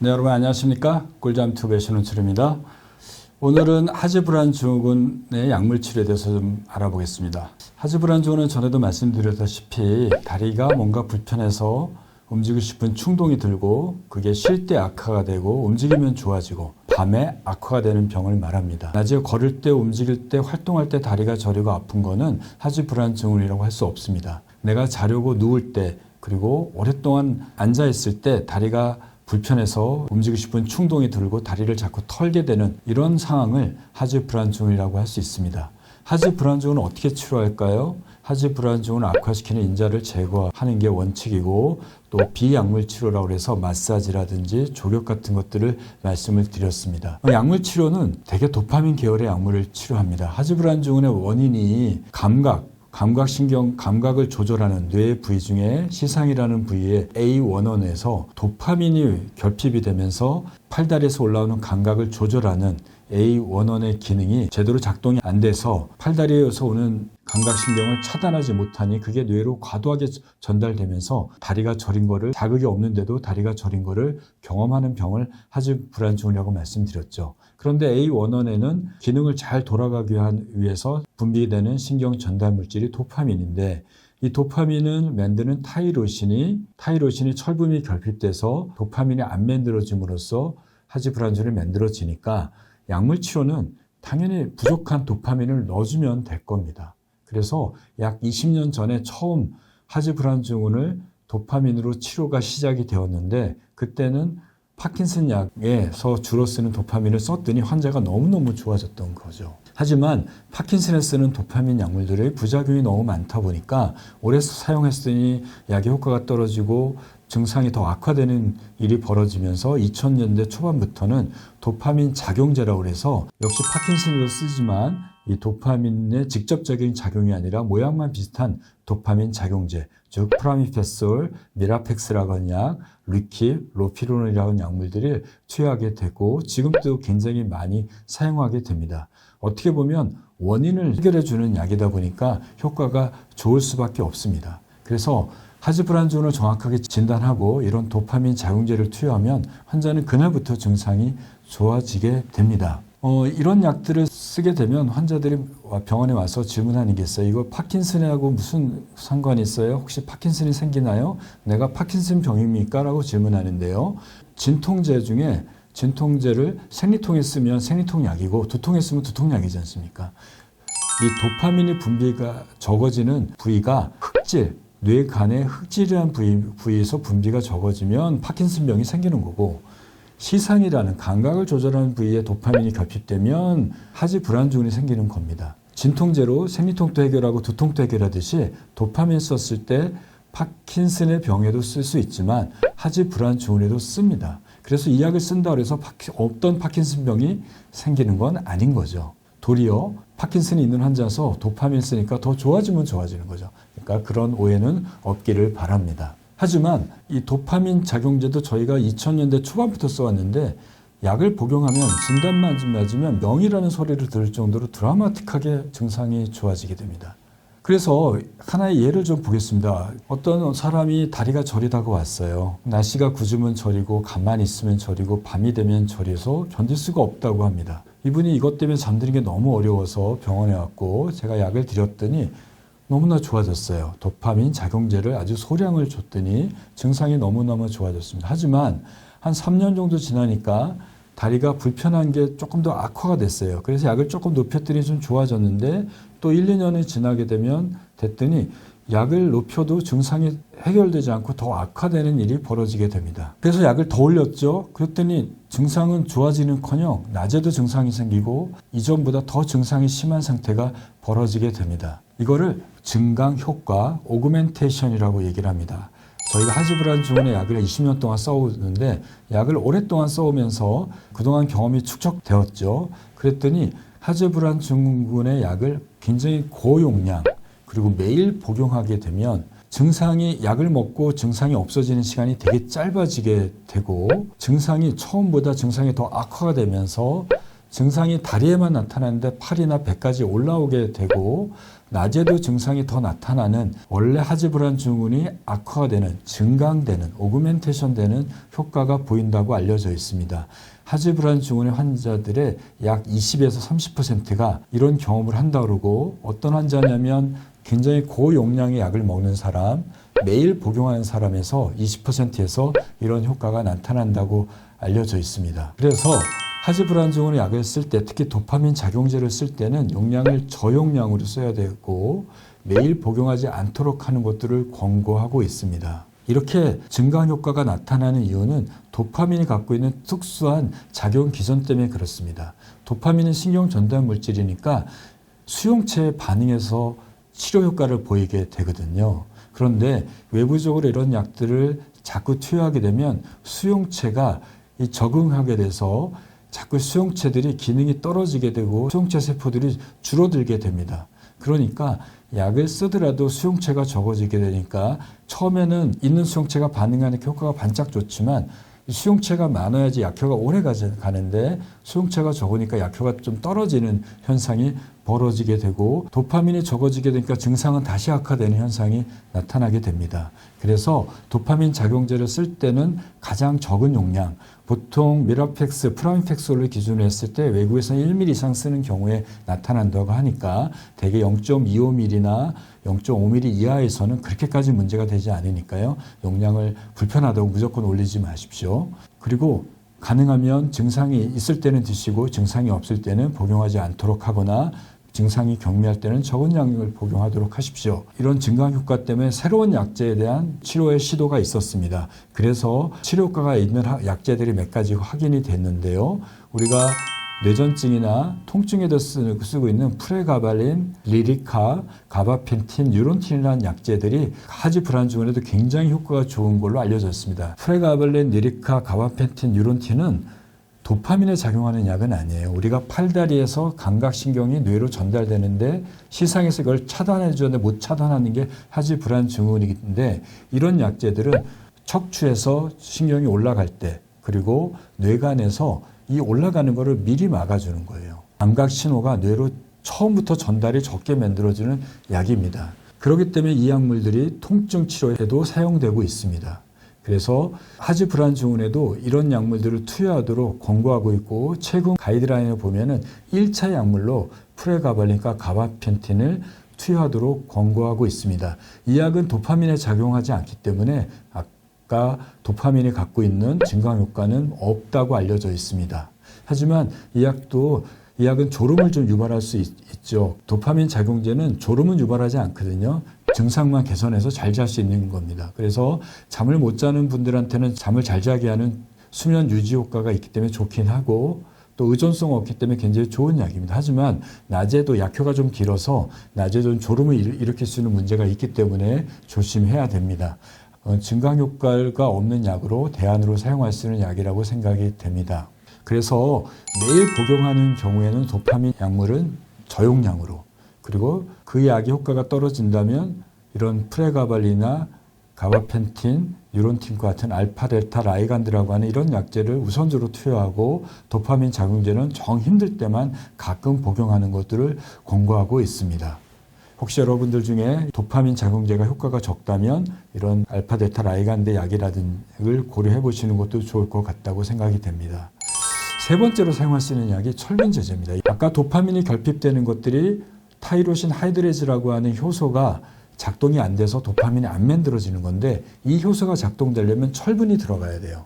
네, 여러분 안녕하십니까? 꿀잠투브의 신원철입니다. 오늘은 하지브란 증후군의 약물 치료에 대해서 좀 알아보겠습니다. 하지브란 증후군은 전에도 말씀드렸다시피 다리가 뭔가 불편해서 움직이고 싶은 충동이 들고 그게 쉴 때 악화가 되고 움직이면 좋아지고 밤에 악화가 되는 병을 말합니다. 낮에 걸을 때 움직일 때 활동할 때 다리가 저리고 아픈 거는 하지브란 증후군이라고 할 수 없습니다. 내가 자려고 누울 때 그리고 오랫동안 앉아있을 때 다리가 불편해서 움직이고 싶은 충동이 들고 다리를 자꾸 털게 되는 이런 상황을 하지브란증후군이라고 할 수 있습니다. 하지브란증후군은 어떻게 치료할까요? 하지브란증후군을 악화시키는 인자를 제거하는 게 원칙이고 또 비약물 치료라고 해서 마사지라든지 조격 같은 것들을 말씀을 드렸습니다. 약물 치료는 대개 도파민 계열의 약물을 치료합니다. 하지브란증후군의 원인이 감각을 조절하는 뇌의 부위 중에 시상이라는 부위에 A1원에서 도파민이 결핍이 되면서 팔다리에서 올라오는 감각을 조절하는 A1원의 기능이 제대로 작동이 안 돼서 팔다리에서 오는 감각신경을 차단하지 못하니 그게 뇌로 과도하게 전달되면서 다리가 저린 거를 자극이 없는데도 다리가 저린 거를 경험하는 병을 하지브란증후군이라고 말씀드렸죠. 그런데 A1원에는 기능을 잘 돌아가기 위해서 분비되는 신경 전달 물질이 도파민인데 이 도파민을 만드는 타이로신이 철분이 결핍돼서 도파민이 안 만들어짐으로써 하지브란증후군이 만들어지니까 약물 치료는 당연히 부족한 도파민을 넣어주면 될 겁니다. 그래서 약 20년 전에 처음 하지브란증후군을 도파민으로 치료가 시작이 되었는데 그때는 파킨슨 약에서 주로 쓰는 도파민을 썼더니 환자가 너무너무 좋아졌던 거죠. 하지만 파킨슨에 쓰는 도파민 약물들의 부작용이 너무 많다 보니까 오래 사용했으니 약의 효과가 떨어지고 증상이 더 악화되는 일이 벌어지면서 2000년대 초반부터는 도파민 작용제라고 해서 역시 파킨슨으로 쓰지만 이 도파민의 직접적인 작용이 아니라 모양만 비슷한 도파민 작용제, 즉 프라미페솔, 미라펙스라고 하는 약, 리킵, 로피로놀이라고 하는 약물들을 투여하게 되고 지금도 굉장히 많이 사용하게 됩니다. 어떻게 보면 원인을 해결해주는 약이다 보니까 효과가 좋을 수밖에 없습니다. 그래서 하지브란증후군을 정확하게 진단하고 이런 도파민 작용제를 투여하면 환자는 그날부터 증상이 좋아지게 됩니다. 이런 약들을 쓰게 되면 환자들이 병원에 와서 질문하는 게 있어요. 이거 파킨슨하고 무슨 상관이 있어요? 혹시 파킨슨이 생기나요? 내가 파킨슨 병입니까? 라고 질문하는데요. 진통제 중에 진통제를 생리통에 쓰면 생리통 약이고 두통에 쓰면 두통 약이지 않습니까? 이 도파민이 분비가 적어지는 부위가 흑질, 뇌간의 흑질이라는 부위에서 분비가 적어지면 파킨슨병이 생기는 거고 시상이라는 감각을 조절하는 부위에 도파민이 결핍되면 하지브란증후군이 생기는 겁니다. 진통제로 생리통도 해결하고 두통도 해결하듯이 도파민 썼을 때 파킨슨의 병에도 쓸 수 있지만 하지브란증후군에도 씁니다. 그래서 이 약을 쓴다고 해서 없던 파킨슨병이 생기는 건 아닌 거죠. 도리어 파킨슨이 있는 환자서 도파민 쓰니까 더 좋아지면 좋아지는 거죠. 그러니까 그런 오해는 없기를 바랍니다. 하지만 이 도파민 작용제도 저희가 2000년대 초반부터 써왔는데 약을 복용하면 진단만 맞으면 명이라는 소리를 들을 정도로 드라마틱하게 증상이 좋아지게 됩니다. 그래서 하나의 예를 좀 보겠습니다. 어떤 사람이 다리가 저리다고 왔어요. 날씨가 굳으면 저리고 가만히 있으면 저리고 밤이 되면 저려서 견딜 수가 없다고 합니다. 이분이 이것 때문에 잠드는 게 너무 어려워서 병원에 왔고 제가 약을 드렸더니 너무나 좋아졌어요. 도파민 작용제를 아주 소량을 줬더니 증상이 너무너무 좋아졌습니다. 하지만 한 3년 정도 지나니까 다리가 불편한 게 조금 더 악화가 됐어요. 그래서 약을 조금 높였더니 좀 좋아졌는데 또 1, 2년이 지나게 됐더니 약을 높여도 증상이 해결되지 않고 더 악화되는 일이 벌어지게 됩니다. 그래서 약을 더 올렸죠. 그랬더니 증상은 좋아지는커녕 낮에도 증상이 생기고 이전보다 더 증상이 심한 상태가 벌어지게 됩니다. 이거를 증강 효과, 오그멘테이션이라고 얘기를 합니다. 저희가 하지브란증후군의 약을 20년 동안 써오는데 약을 오랫동안 써오면서 그동안 경험이 축적되었죠. 그랬더니 하지브란증후군의 약을 굉장히 고용량 그리고 매일 복용하게 되면 약을 먹고 증상이 없어지는 시간이 되게 짧아지게 되고 처음보다 증상이 더 악화가 되면서 증상이 다리에만 나타나는데 팔이나 배까지 올라오게 되고 낮에도 증상이 더 나타나는 원래 하지불안 증후군이 악화가 되는, 증강되는, 오그멘테이션 되는 효과가 보인다고 알려져 있습니다. 하지불안 증후군의 환자들의 약 20에서 30%가 이런 경험을 한다고 그러고, 어떤 환자냐면 굉장히 고용량의 약을 먹는 사람, 매일 복용하는 사람에서 20%에서 이런 효과가 나타난다고 알려져 있습니다. 그래서 하지불안 증후군의 약을 쓸 때, 특히 도파민 작용제를 쓸 때는 용량을 저용량으로 써야 되고 매일 복용하지 않도록 하는 것들을 권고하고 있습니다. 이렇게 증강 효과가 나타나는 이유는 도파민이 갖고 있는 특수한 작용 기전 때문에 그렇습니다. 도파민은 신경 전달 물질이니까 수용체에 반응해서 치료 효과를 보이게 되거든요. 그런데 외부적으로 이런 약들을 자꾸 투여하게 되면 수용체가 적응하게 돼서 자꾸 수용체들이 기능이 떨어지게 되고 수용체 세포들이 줄어들게 됩니다. 그러니까 약을 쓰더라도 수용체가 적어지게 되니까 처음에는 있는 수용체가 반응하는 효과가 반짝 좋지만 수용체가 많아야지 약효가 오래 가는데 수용체가 적으니까 약효가 좀 떨어지는 현상이 벌어지게 되고 도파민이 적어지게 되니까 증상은 다시 악화되는 현상이 나타나게 됩니다. 그래서 도파민 작용제를 쓸 때는 가장 적은 용량, 보통 미라펙스, 프라미펙스를 기준으로 했을 때 외국에서는 1ml 이상 쓰는 경우에 나타난다고 하니까 대개 0.25ml나 0.5ml 이하에서는 그렇게까지 문제가 되지 않으니까요. 용량을 불편하다고 무조건 올리지 마십시오. 그리고 가능하면 증상이 있을 때는 드시고 증상이 없을 때는 복용하지 않도록 하거나 증상이 경미할 때는 적은 양을 복용하도록 하십시오. 이런 증강 효과 때문에 새로운 약제에 대한 치료의 시도가 있었습니다. 그래서 치료 효과가 있는 약제들이 몇 가지 확인이 됐는데요. 우리가 뇌전증이나 통증에도 쓰고 있는 프레가발린, 리리카, 가바펜틴, 뉴론틴이라는 약제들이 하지불안 증후군에도 굉장히 효과가 좋은 걸로 알려졌습니다. 프레가발린, 리리카, 가바펜틴, 뉴론틴은 도파민에 작용하는 약은 아니에요. 우리가 팔다리에서 감각신경이 뇌로 전달되는데 시상에서 이걸 차단해 주는데 못 차단하는 게 하지불안 증후군인데, 이런 약제들은 척추에서 신경이 올라갈 때 그리고 뇌간에서 이 올라가는 거를 미리 막아주는 거예요. 감각 신호가 뇌로 처음부터 전달이 적게 만들어주는 약입니다. 그렇기 때문에 이 약물들이 통증 치료에도 사용되고 있습니다. 그래서 하지불안 증후군에도 이런 약물들을 투여하도록 권고하고 있고, 최근 가이드라인을 보면은 1차 약물로 프레가발린과 가바펜틴을 투여하도록 권고하고 있습니다. 이 약은 도파민에 작용하지 않기 때문에 아까 도파민이 갖고 있는 증강 효과는 없다고 알려져 있습니다. 하지만 이 약은 졸음을 좀 유발할 수 있죠. 도파민 작용제는 졸음은 유발하지 않거든요. 증상만 개선해서 잘 잘 수 있는 겁니다. 그래서 잠을 못 자는 분들한테는 잠을 잘 자게 하는 수면 유지 효과가 있기 때문에 좋긴 하고, 또 의존성 없기 때문에 굉장히 좋은 약입니다. 하지만 낮에도 약효가 좀 길어서 낮에 좀 졸음을 일으킬 수 있는 문제가 있기 때문에 조심해야 됩니다. 증강 효과가 없는 약으로 대안으로 사용할 수 있는 약이라고 생각이 됩니다. 그래서 매일 복용하는 경우에는 도파민 약물은 저용량으로, 그리고 그 약의 효과가 떨어진다면 이런 프레가발리나 가바펜틴, 뉴론틴과 같은 알파, 델타, 라이간드라고 하는 이런 약제를 우선적으로 투여하고, 도파민 작용제는 정 힘들 때만 가끔 복용하는 것들을 권고하고 있습니다. 혹시 여러분들 중에 도파민 작용제가 효과가 적다면 이런 알파, 델타, 라이간드 약이라든지 고려해 보시는 것도 좋을 것 같다고 생각이 됩니다. 세 번째로 사용할 수 있는 약이 철분제제입니다. 아까 도파민이 결핍되는 것들이 타이로신 하이드레즈라고 하는 효소가 작동이 안 돼서 도파민이 안 만들어지는 건데, 이 효소가 작동되려면 철분이 들어가야 돼요.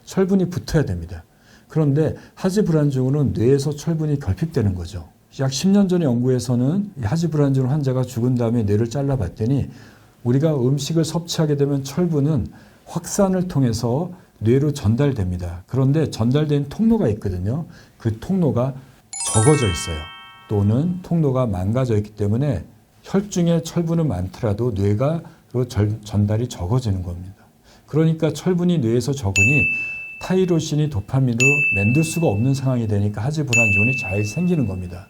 철분이 붙어야 됩니다. 그런데 하지불안 증후군은 뇌에서 철분이 결핍되는 거죠. 약 10년 전의 연구에서는 하지불안 증후군 환자가 죽은 다음에 뇌를 잘라봤더니 우리가 음식을 섭취하게 되면 철분은 확산을 통해서 뇌로 전달됩니다. 그런데 전달된 통로가 있거든요. 그 통로가 적어져 있어요. 또는 통로가 망가져 있기 때문에 혈중에 철분은 많더라도 뇌가로 전달이 적어지는 겁니다. 그러니까 철분이 뇌에서 적으니 타이로신이 도파민으로 만들 수가 없는 상황이 되니까 하지불안 증후군이 잘 생기는 겁니다.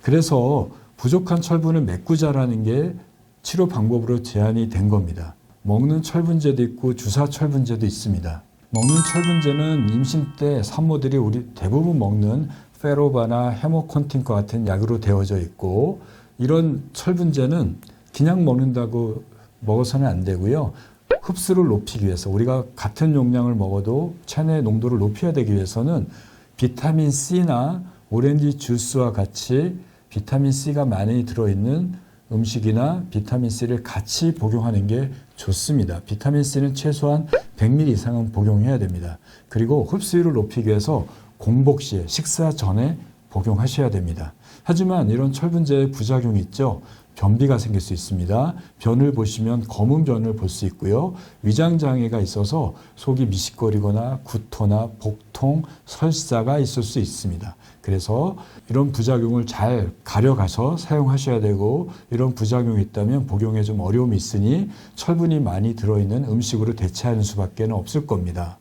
그래서 부족한 철분을 메꾸자라는 게 치료 방법으로 제안이 된 겁니다. 먹는 철분제도 있고 주사 철분제도 있습니다. 먹는 철분제는 임신 때 산모들이 우리 대부분 먹는 페로바나 헤모콘틴과 같은 약으로 되어져 있고, 이런 철분제는 그냥 먹는다고 먹어서는 안 되고요. 흡수를 높이기 위해서 우리가 같은 용량을 먹어도 체내 농도를 높여야 되기 위해서는 비타민 C나 오렌지 주스와 같이 비타민 C가 많이 들어있는 음식이나 비타민 C를 같이 복용하는 게 좋습니다. 비타민 C는 최소한 100ml 이상은 복용해야 됩니다. 그리고 흡수율을 높이기 위해서 공복 시에 식사 전에 복용하셔야 됩니다. 하지만 이런 철분제의 부작용이 있죠. 변비가 생길 수 있습니다. 변을 보시면 검은 변을 볼 수 있고요. 위장장애가 있어서 속이 미식거리거나 구토나 복통, 설사가 있을 수 있습니다. 그래서 이런 부작용을 잘 가려가서 사용하셔야 되고 이런 부작용이 있다면 복용에 좀 어려움이 있으니 철분이 많이 들어있는 음식으로 대체하는 수밖에 없을 겁니다.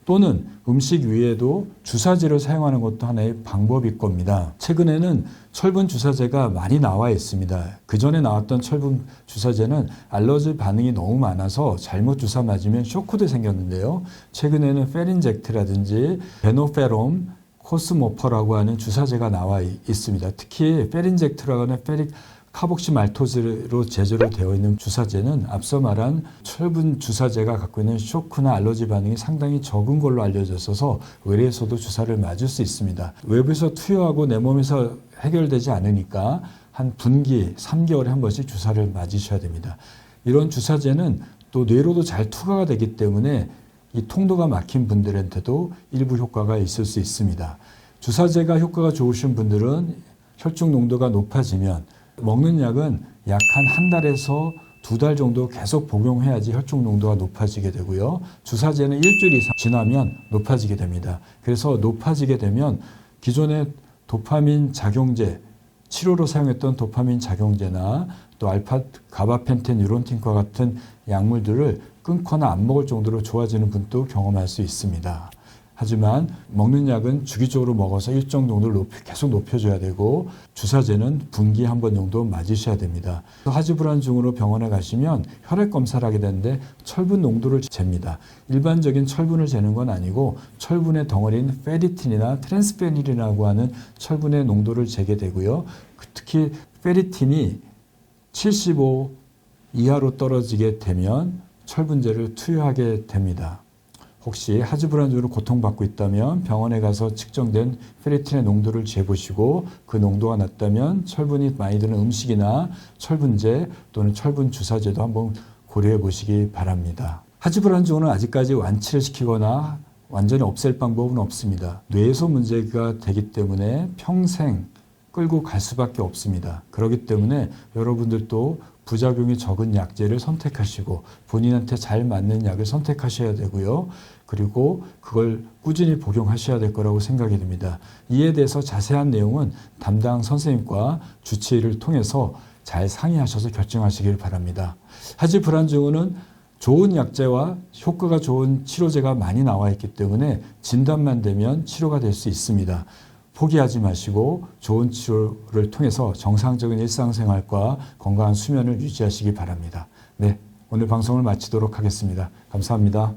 또는 음식 위에도 주사제를 사용하는 것도 하나의 방법일 겁니다. 최근에는 철분 주사제가 많이 나와 있습니다. 그전에 나왔던 철분 주사제는 알러지 반응이 너무 많아서 잘못 주사 맞으면 쇼크도 생겼는데요. 최근에는 페린젝트라든지 베노페롬, 코스모퍼라고 하는 주사제가 나와 있습니다. 특히 페린젝트라고 하는 페릭 카복시말토즈로 제조로 되어 있는 주사제는 앞서 말한 철분 주사제가 갖고 있는 쇼크나 알러지 반응이 상당히 적은 걸로 알려져 있어서 의뢰에서도 주사를 맞을 수 있습니다. 외부에서 투여하고 내 몸에서 해결되지 않으니까 한 분기 3개월에 한 번씩 주사를 맞으셔야 됩니다. 이런 주사제는 또 뇌로도 잘 투과가 되기 때문에 이 통도가 막힌 분들한테도 일부 효과가 있을 수 있습니다. 주사제가 효과가 좋으신 분들은 혈중 농도가 높아지면 먹는 약은 약 한 달에서 2달 정도 계속 복용해야지 혈중 농도가 높아지게 되고요. 주사제는 일주일 이상 지나면 높아지게 됩니다. 그래서 높아지게 되면 기존의 도파민 작용제, 치료로 사용했던 도파민 작용제나 또 알파 가바펜텐 뉴론틴과 같은 약물들을 끊거나 안 먹을 정도로 좋아지는 분도 경험할 수 있습니다. 하지만 먹는 약은 주기적으로 먹어서 일정 정도를 계속 높여줘야 되고 주사제는 분기에 한 번 정도 맞으셔야 됩니다. 하지불안증으로 병원에 가시면 혈액 검사를 하게 되는데 철분 농도를 잽니다. 일반적인 철분을 재는 건 아니고 철분의 덩어리인 페리틴이나 트랜스페닐이라고 하는 철분의 농도를 재게 되고요. 특히 페리틴이 75 이하로 떨어지게 되면 철분제를 투여하게 됩니다. 혹시 하지불안증으로 고통받고 있다면 병원에 가서 측정된 페리틴의 농도를 재보시고 그 농도가 낮다면 철분이 많이 드는 음식이나 철분제 또는 철분 주사제도 한번 고려해 보시기 바랍니다. 하지불안증은 아직까지 완치를 시키거나 완전히 없앨 방법은 없습니다. 뇌에서 문제가 되기 때문에 평생 끌고 갈 수밖에 없습니다. 그렇기 때문에 여러분들도 부작용이 적은 약제를 선택하시고 본인한테 잘 맞는 약을 선택하셔야 되고요. 그리고 그걸 꾸준히 복용하셔야 될 거라고 생각이 듭니다. 이에 대해서 자세한 내용은 담당 선생님과 주치의를 통해서 잘 상의하셔서 결정하시길 바랍니다. 하지불안증후는 좋은 약제와 효과가 좋은 치료제가 많이 나와 있기 때문에 진단만 되면 치료가 될 수 있습니다. 포기하지 마시고 좋은 치료를 통해서 정상적인 일상생활과 건강한 수면을 유지하시기 바랍니다. 네, 오늘 방송을 마치도록 하겠습니다. 감사합니다.